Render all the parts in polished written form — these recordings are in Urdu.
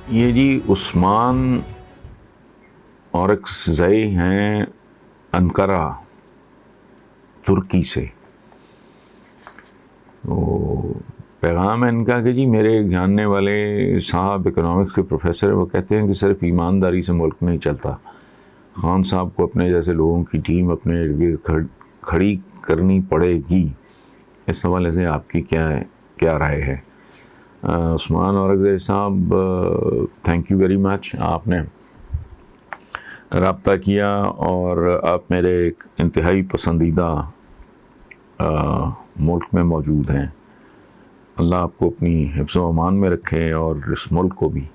یہ جی عثمان اورکزئی ہیں انقرہ ترکی سے. تو پیغام ہے ان کا کہ جی میرے ایک جاننے والے صاحب اکنامکس کے پروفیسر وہ کہتے ہیں کہ صرف ایمانداری سے ملک نہیں چلتا. خان صاحب کو اپنے جیسے لوگوں کی ٹیم اپنے ارد گرد کھڑی کرنی پڑے گی. اس حوالے سے آپ کی کیا رائے ہے؟ عثمان اورکزئی صاحب، تھینک یو ویری مچ. آپ نے رابطہ کیا اور آپ میرے ایک انتہائی پسندیدہ ملک میں موجود ہیں. اللہ آپ کو اپنی حفظ و امان میں رکھے، اور اس ملک کو بھی.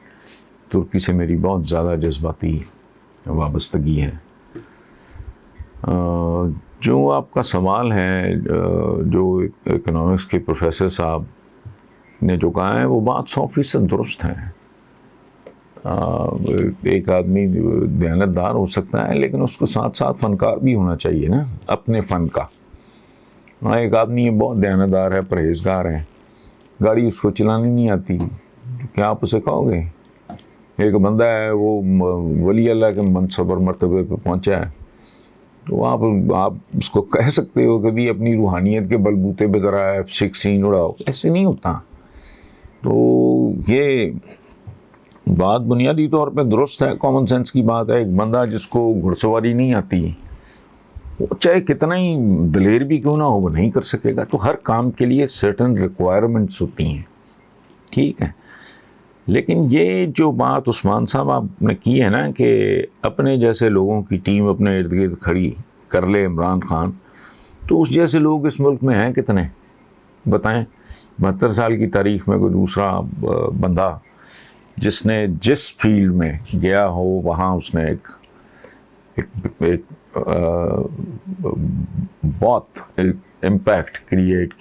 ترکی سے میری بہت زیادہ جذباتی وابستگی ہے. جو آپ کا سوال ہے، جو اکنامکس کے پروفیسر صاحب نے جو کہا ہے وہ بات 100% درست ہے. ایک آدمی دیانتدار ہو سکتا ہے لیکن اس کو ساتھ ساتھ فنکار بھی ہونا چاہیے نا اپنے فن کا. ایک آدمی بہت دیانتدار ہے، پرہیزگار ہے، گاڑی اس کو چلانی نہیں آتی، کیا آپ اسے کہو گے؟ ایک بندہ ہے وہ ولی اللہ کے منصب اور مرتبے پہ پہنچا ہے، تو آپ اس کو کہہ سکتے ہو کہ بھی اپنی روحانیت کے بلبوتے پہ ذرا F-16 اڑاؤ. ایسے نہیں ہوتا. تو یہ بات بنیادی طور پہ درست ہے، کامن سینس کی بات ہے. ایک بندہ جس کو گھڑ سواری نہیں آتی، وہ چاہے کتنا ہی دلیر بھی کیوں نہ ہو، وہ نہیں کر سکے گا. تو ہر کام کے لیے سرٹن ریکوائرمنٹس ہوتی ہیں، ٹھیک ہے. لیکن یہ جو بات عثمان صاحب آپ نے کی ہے نا کہ اپنے جیسے لوگوں کی ٹیم اپنے ارد گرد کھڑی کر لے عمران خان، تو اس جیسے لوگ اس ملک میں ہیں کتنے بتائیں؟ 72 سال کی تاریخ میں کوئی دوسرا بندہ جس نے جس فیلڈ میں گیا ہو وہاں اس نے ایک بہت امپیکٹ کریٹ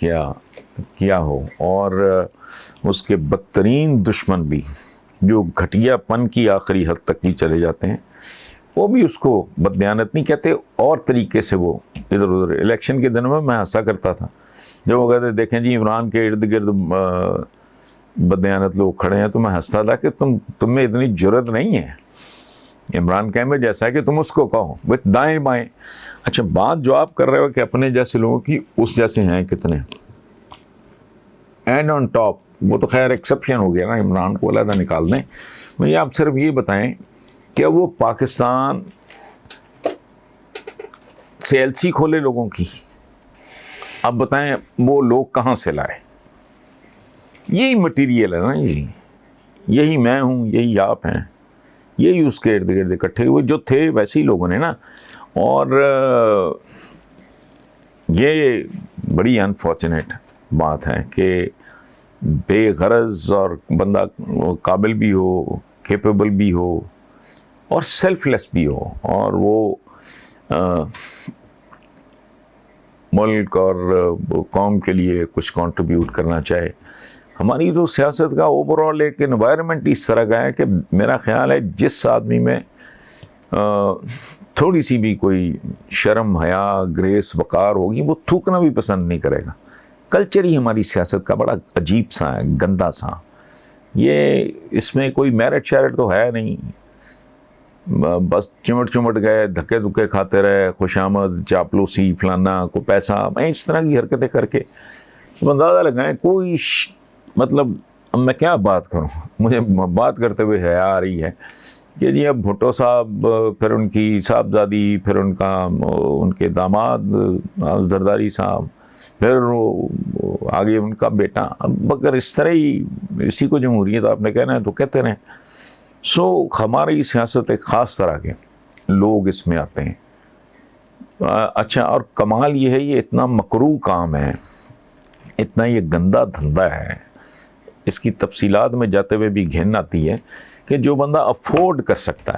کیا ہو، اور اس کے بدترین دشمن بھی جو گھٹیا پن کی آخری حد تک بھی چلے جاتے ہیں، وہ بھی اس کو بددیانت نہیں کہتے، اور طریقے سے وہ ادھر ادھر. الیکشن کے دنوں میں ہنسا کرتا تھا جب وہ کہتے دیکھیں جی عمران کے ارد گرد بددیانت لوگ کھڑے ہیں، تو میں ہنستا تھا کہ تم میں اتنی جرت نہیں ہے عمران کہنے جیسا ہے کہ تم اس کو کہو بس دائیں بائیں. اچھا، بات جو آپ کر رہے ہو کہ اپنے جیسے لوگوں کی، اس جیسے ہیں کتنے. اینڈ آن ٹاپ وہ تو خیر ایکسیپشن ہو گیا نا، عمران کو علیحدہ نکال دیں. مجھے آپ صرف یہ بتائیں کہ وہ پاکستان سے LC کھولے لوگوں کی، اب بتائیں وہ لوگ کہاں سے لائے؟ یہی مٹیریل ہے نا جی، یہی میں ہوں، یہی آپ ہیں، یہی اس کے ارد گرد اکٹھے ہوئے جو تھے ویسے ہی لوگوں نے نا. اور یہ بڑی انفارچونیٹ بات ہے کہ بے غرض اور بندہ قابل بھی ہو، کیپیبل بھی ہو، اور سیلف لیس بھی ہو، اور وہ ملک اور قوم کے لیے کچھ کنٹریبیوٹ کرنا چاہے. ہماری تو سیاست کا اوور آل ایک انوائرمنٹ اس طرح کا ہے کہ میرا خیال ہے جس آدمی میں تھوڑی سی بھی کوئی شرم، حیا، گریس، وقار ہوگی، وہ تھوکنا بھی پسند نہیں کرے گا. کلچر ہی ہماری سیاست کا بڑا عجیب سا ہے، گندا سا. یہ اس میں کوئی میرٹ شیرٹ تو ہے نہیں، بس چمٹ گئے، دھکے دھکے کھاتے رہے، خوش آمد، چاپلوسی، فلانا کو پیسہ، میں اس طرح کی حرکتیں کر کے اندازہ لگائیں کوئی مطلب. میں کیا بات کروں، مجھے بات کرتے ہوئے حیا آ رہی ہے کہ جی اب بھٹو صاحب، پھر ان کی صاحبزادی، پھر ان کے داماد زرداری صاحب، پھر آگے ان کا بیٹا. اب اگر اس طرح ہی اسی کو جمہوریت آپ نے کہنا ہے تو کہتے رہیں. ہماری سیاست ایک خاص طرح کے لوگ اس میں آتے ہیں. اچھا، اور کمال یہ ہے یہ اتنا مکروہ کام ہے، اتنا یہ گندا دھندا ہے، اس کی تفصیلات میں جاتے ہوئے بھی گھن آتی ہے کہ جو بندہ افورڈ کر سکتا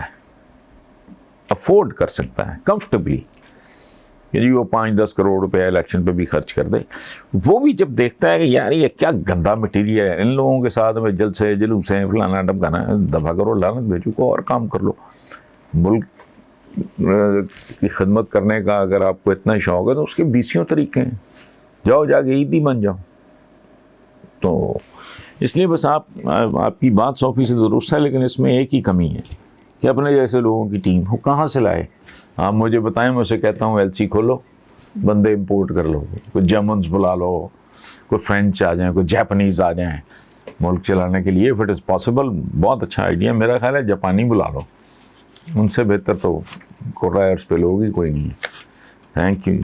ہے کمفرٹیبلی کہ جی وہ 5-10 کروڑ روپے الیکشن پہ بھی خرچ کر دے، وہ بھی جب دیکھتا ہے کہ یار یہ کیا گندا مٹیریل ہے، ان لوگوں کے ساتھ میں جلد سے جلوس ہیں، فلانا ڈمکانا، دفعہ کرو، لعنت بھیجو کو اور کام کر لو. ملک کی خدمت کرنے کا اگر آپ کو اتنا شوق ہے تو اس کے 20 طریقے ہیں. جاؤ جا کے عیدی بن جاؤ. تو اس لیے بس آپ کی بات 100% درست ہے، لیکن اس میں ایک ہی کمی ہے کہ اپنے جیسے لوگوں کی ٹیم وہ کہاں سے لائے؟ آپ مجھے بتائیں، میں اسے کہتا ہوں LC کھولو، بندے امپورٹ کر لو، کوئی جرمنز بلا لو، کوئی فرینچ آ جائیں، کوئی جاپنیز آ جائیں ملک چلانے کے لیے، اف اٹ از پاسبل. بہت اچھا آئیڈیا. میرا خیال ہے جاپانی بلا لو، ان سے بہتر تو کوریئرس پہ لوگ ہی کوئی نہیں ہے. Thank you.